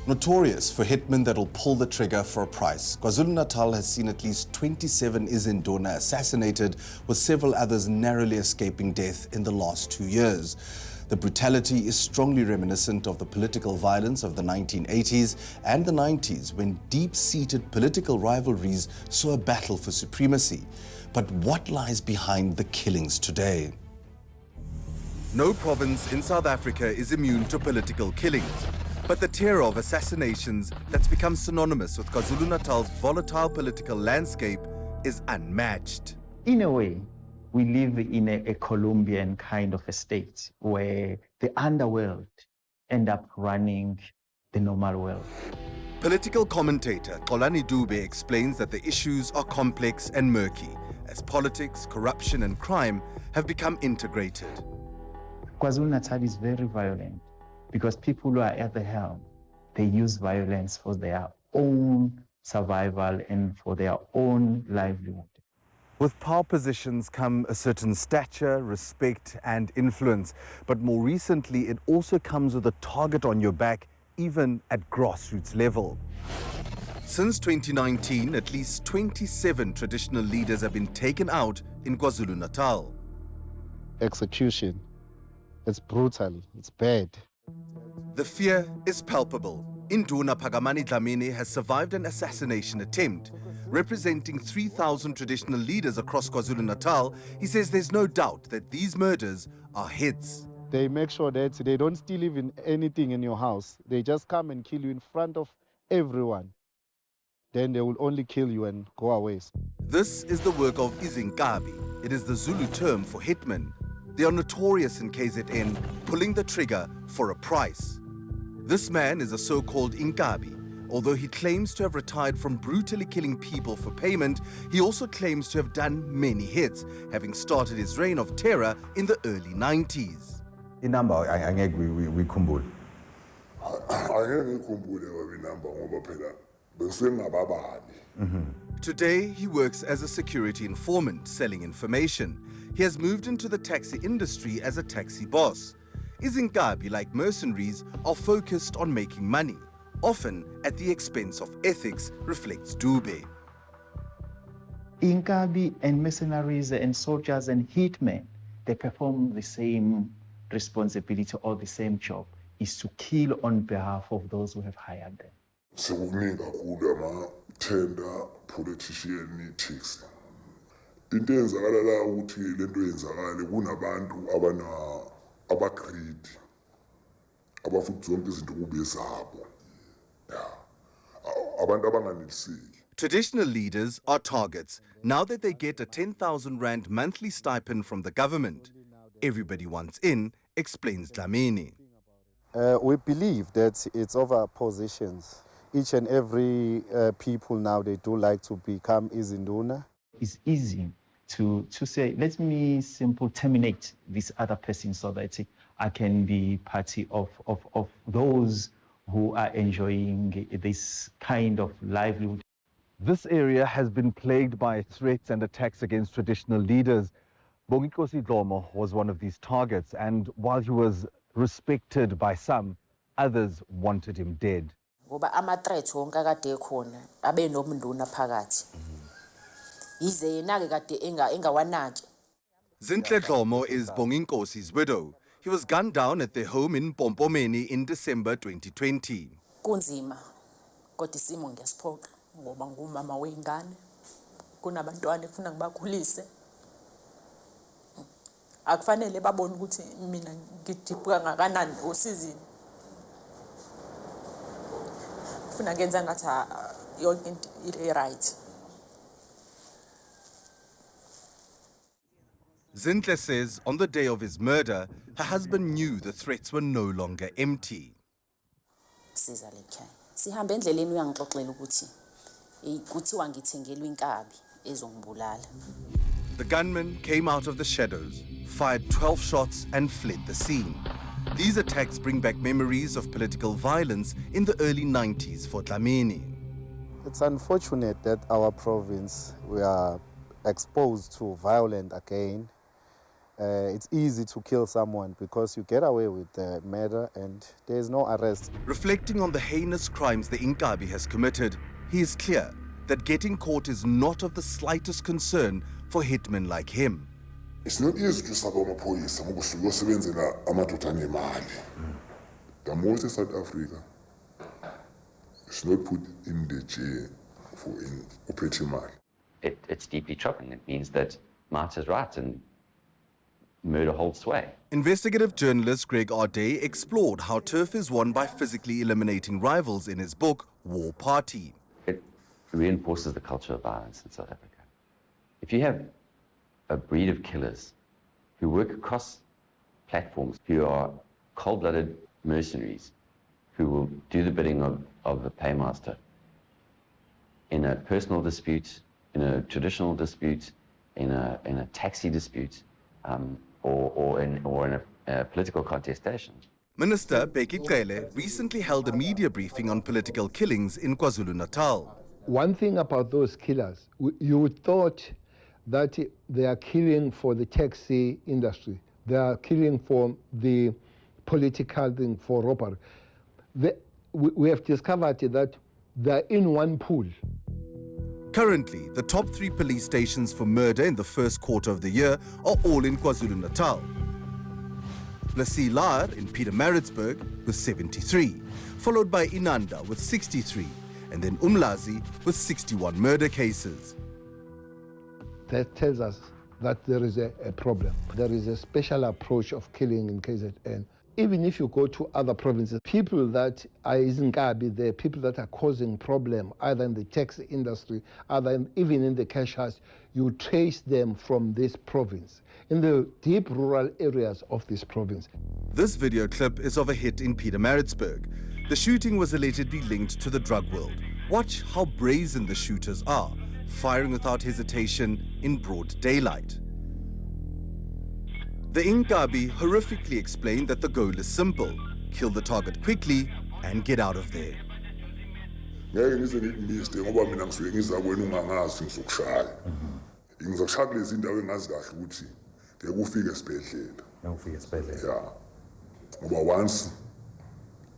Notorious for hitmen that'll pull the trigger for a price, KwaZulu-Natal has seen at least 27 iziNduna assassinated, with several others narrowly escaping death in the last 2 years. The brutality is strongly reminiscent of the political violence of the 1980s and the 90s, when deep-seated political rivalries saw a battle for supremacy. But what lies behind the killings today? No province in South Africa is immune to political killings. But the terror of assassinations that's become synonymous with KwaZulu-Natal's volatile political landscape is unmatched. In a way, we live in a Colombian kind of a state where the underworld end up running the normal world. Political commentator 𝗀𝗁𝗍 explains that the issues are complex and murky, as politics, corruption and crime have become integrated. KwaZulu-Natal is very violent, because people who are at the helm, they use violence for their own survival and for their own livelihood. With power positions come a certain stature, respect and influence. But more recently, it also comes with a target on your back, even at grassroots level. Since 2019, at least 27 traditional leaders have been taken out in KwaZulu-Natal. Execution, it's brutal, it's bad. The fear is palpable. 𝗃𝗀𝗃 𝗃𝗃𝗀𝗃 has survived an assassination attempt. Representing 3,000 traditional leaders across KwaZulu-Natal, he says there's no doubt that these murders are hits. They make sure that they don't steal even anything in your house. They just come and kill you in front of everyone. Then they will only kill you and go away. This is the work of iziNkabi. It is the Zulu term for hitman. They are notorious in KZN, pulling the trigger for a price. This man is a so-called inkabi. Although he claims to have retired from brutally killing people for payment, he also claims to have done many hits, having started his reign of terror in the early 90s. Inamba angeke uyikhumbule. Angeke ngikhumbule babe inamba ngoba phela besengababani. Today, he works as a security informant, selling information. He has moved into the taxi industry as a taxi boss. iziNkabi, like mercenaries, are focused on making money, often at the expense of ethics, reflects Dube. Inkabi and mercenaries and soldiers and hitmen, they perform the same responsibility or the same job, is to kill on behalf of those who have hired them. Sekukuningi kakhulu ama-tender politician taxi. Into eyenzakala la ukuthi lento yenzakale kunabantu abagreed abafuna zonke izinto kube zabo. Abantu abanganeliseki. Traditional leaders are targets now that they get a 10,000 rand monthly stipend from the government. Everybody wants in, explains Dlamini. We believe that it's over positions. Each and every people now, they do like to become iziNduna. It's easy to say, let me simply terminate this other person so that I can be party of those who are enjoying this kind of livelihood. This area has been plagued by threats and attacks against traditional leaders. 𝗃𝗀𝗃𝗀𝗆 was one of these targets, and while he was respected by some, others wanted him dead. Ngoba ama-threat wonke akade ekhona abe nomnduna phakathi. Yize yena-ke kade engawanaki. 𝗃𝗀𝗃𝗀𝗆 is 𝗃𝗂𝗃𝗀𝗃 widow. He was gunned down at their home in 𝗃𝗃𝗀𝗃 in December 2020. Kunzima, kodwa isimo ngiyasiphoqa ngoba ngumama wengane. Kunabantwana efuna ngibakhulise. Akufanele babone ukuthi mina ngidiphuka ngakanani osizini. Kufuna ngenza ngathi yonke into iright. zinhle says on the day of his murder, her husband knew the threats were no longer empty. Siza lekhaya. Sihambe endleleni uyangixoxela ukuthi kuthiwa ngithengelwe inkabi ezongibulala. The gunman came out of the shadows, fired 12 shots and fled the scene. These attacks bring back memories of political violence in the early 90s for Dlamini. It's unfortunate that our province, we are exposed to violence again. It's easy to kill someone because you get away with murder and there's no arrest. Reflecting on the heinous crimes the Inkabi has committed, he is clear that getting caught is not of the slightest concern for hitmen like him. It's not easy to saba amaphoyisa ngoba usuke usebenzela amadoda anemali. The most in South Africa is not put in the jail for operating money. It's deeply troubling. It means that might is right and murder holds sway. Investigative journalist 𝗀𝗂𝗍 explored how turf is won by physically eliminating rivals in his book, War Party. It reinforces the culture of violence in South Africa. If you have a breed of killers who work across platforms, who are cold-blooded mercenaries, who will do the bidding of the paymaster in a personal dispute, in a traditional dispute, in a taxi dispute, or in a political contestation. Minister 𝗶𝗶𝘀𝗍 recently held a media briefing on political killings in KwaZulu-Natal. One thing about those killers, you thought that they are killing for the taxi industry. They are killing for the political thing, for robbery. We have discovered that they're in one pool. Currently, the top 3 police stations for murder in the first quarter of the year are all in KwaZulu-Natal. 𝗃𝗃𝗍𝗃 in Pietermaritzburg with 73, followed by iziNduna with 63, and then 𝗃𝗵𝗶𝗴𝗶 with 61 murder cases. That tells us that there is a problem. There is a special approach of killing in KZN. Even if you go to other provinces, people that are inkabi, the people that are causing problem, either in the taxi industry, even in the cash house, you trace them from this province, in the deep rural areas of this province. This video clip is of a hit in Pietermaritzburg. The shooting was allegedly linked to the drug world. Watch how brazen the shooters are, firing without hesitation in broad daylight. The Inkabi horrifically explained that the goal is simple: kill the target quickly and get out of there. Ngeke ngize ngimiste ngoba mina ngisuke ngizakwena ungangazi ngizokushaya. Ngizokushaya kulezi indawo engazi kahle ukuthi ngeke ufike esibhedlela. Ufike esibhedlela. Yeah. Ngoba once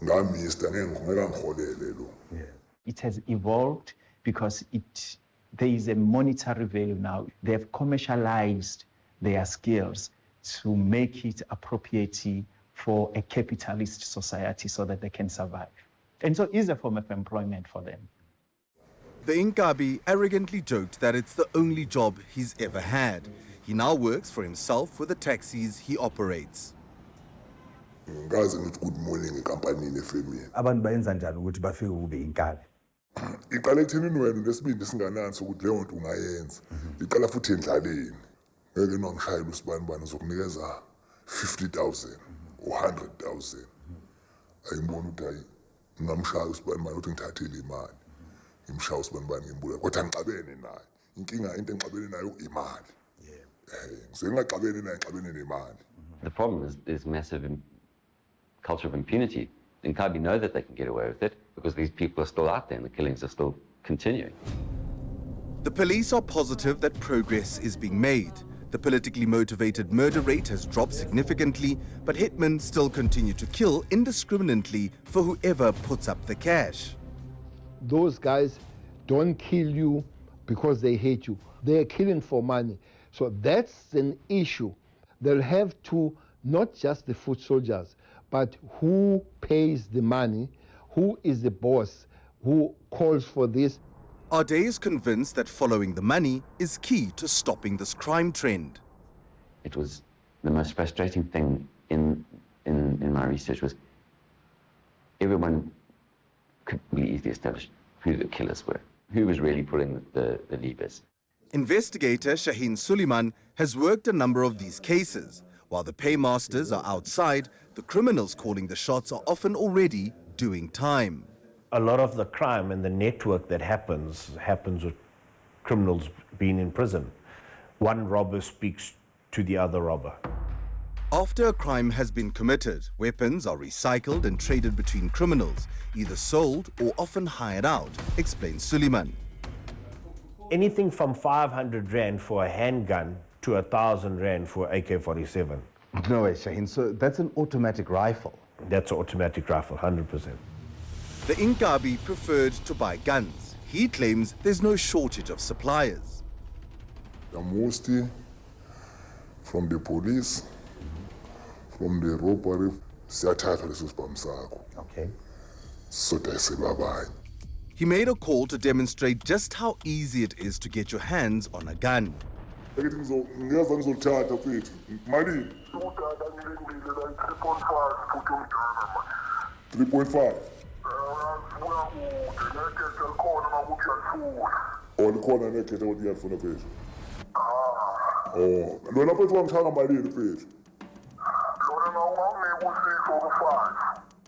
ngamista ngeke ngikholele lo. It has evolved because there is a monetary value now. They have commercialized their skills to make it appropriate for a capitalist society so that they can survive. And so it's a form of employment for them. The Inkabi arrogantly joked that it's the only job he's ever had. He now works for himself with the taxis he operates. Ngazi ngithi good morning enkampanini efemini. Abantu bayenza njani ukuthi bafike kube inkabi? Iqala ekuthenini wena lesibindi singanansi ukuthi leyo nto ungayenza. Iqala futhi endlaleni. Ngeke nongishayela usibanibani zokunikeza 50,000 or 100,000. Ayibona ukuthi hayi ngamshaya usibanibani ukuthi ngithathile imali. Ngimshaya usibanibani ngimbula kodwa ngixabene naye. Inkinga into engixabene nayo imali. Ngisuke ngixabene naye ngixabene nemali. The problem is there's massive culture of impunity. The Inkabi know that they can get away with it because these people are still out there and the killings are still continuing. The police are positive that progress is being made. The politically motivated murder rate has dropped significantly, but hitmen still continue to kill indiscriminately for whoever puts up the cash. Those guys don't kill you because they hate you. They're killing for money. So that's an issue. They'll have to, not just the foot soldiers, but who pays the money, who is the boss, who calls for this. 𝗀𝗍 is convinced that following the money is key to stopping this crime trend. It was the most frustrating thing in my research was everyone could really easily establish who the killers were, who was really pulling the levers. Investigator Shaheen Suleiman has worked a number of these cases. While the paymasters are outside, the criminals calling the shots are often already doing time. A lot of the crime and the network that happens with criminals being in prison. One robber speaks to the other robber. After a crime has been committed, weapons are recycled and traded between criminals, either sold or often hired out, explains Suleiman. Anything from 500 Rand for a handgun to 1,000 rand for AK-47. No way, Shaheen. So that's an automatic rifle. That's an automatic rifle, 100%. The inkabi preferred to buy guns. He claims there's no shortage of suppliers. Mostly from the police, from the robbery, siyathatha leso sibhamu sakho. Okay. So dayiselwa abanye. He made a call to demonstrate just how easy it is to get your hands on a gun. 3.5. Likhona nekhetha ukuthi iyafuna mfethu. Lona mfethu wangithanga malini mfethu?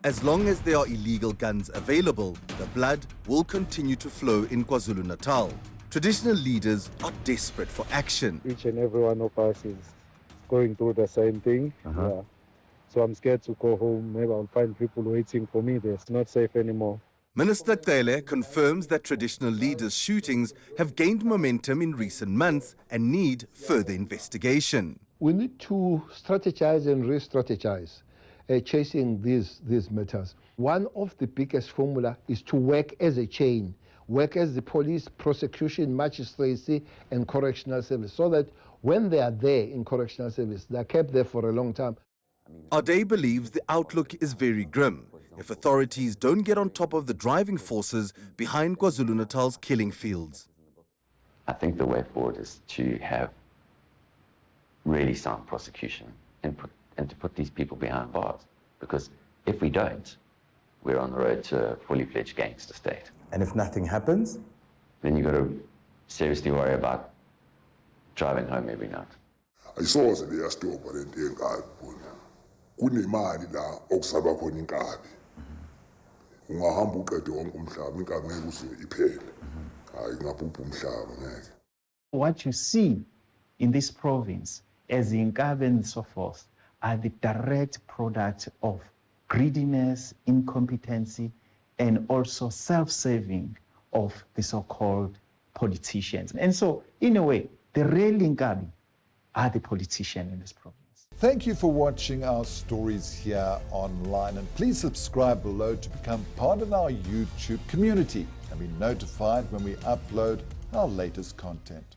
As long as there are illegal guns available, the blood will continue to flow in KwaZulu-Natal. Traditional leaders are desperate for action. Each and every one of us is going through the same thing. Yeah. So I'm scared to go home. Maybe I'll find people waiting for me there. It's not safe anymore. Minister 𝗀𝗃𝗍 confirms that traditional leaders' shootings have gained momentum in recent months and need further investigation. We need to strategize and re-strategize chasing these matters. One of the biggest formula is to work as a chain, work as the police, prosecution, magistracy, and correctional service, so that when they are there in correctional service, they're kept there for a long time. 𝗀𝗃𝗍 believes the outlook is very grim if authorities don't get on top of the driving forces behind KwaZulu-Natal's killing fields. I think the way forward is to have really sound prosecution and to put these people behind bars. Because if we don't, we're on the road to a fully fledged gangster state. And if nothing happens? Then you've got to seriously worry about driving home every night. Ayisoze liyastopha lento yenkabi bona. Kunemali la okusalwa khona inkabi. Ungahamba uqede wonke umhlaba, inkabi ngeke uze iphele. Hayi ngabhubha umhlaba ngeke. What you see in this province as inkabi and so forth are the direct product of greediness, incompetency, and also self-serving of the so-called politicians. And so, in a way, the real inkabi are the politicians in this province. Thank you for watching our stories here online, and please subscribe below to become part of our YouTube community and be notified when we upload our latest content.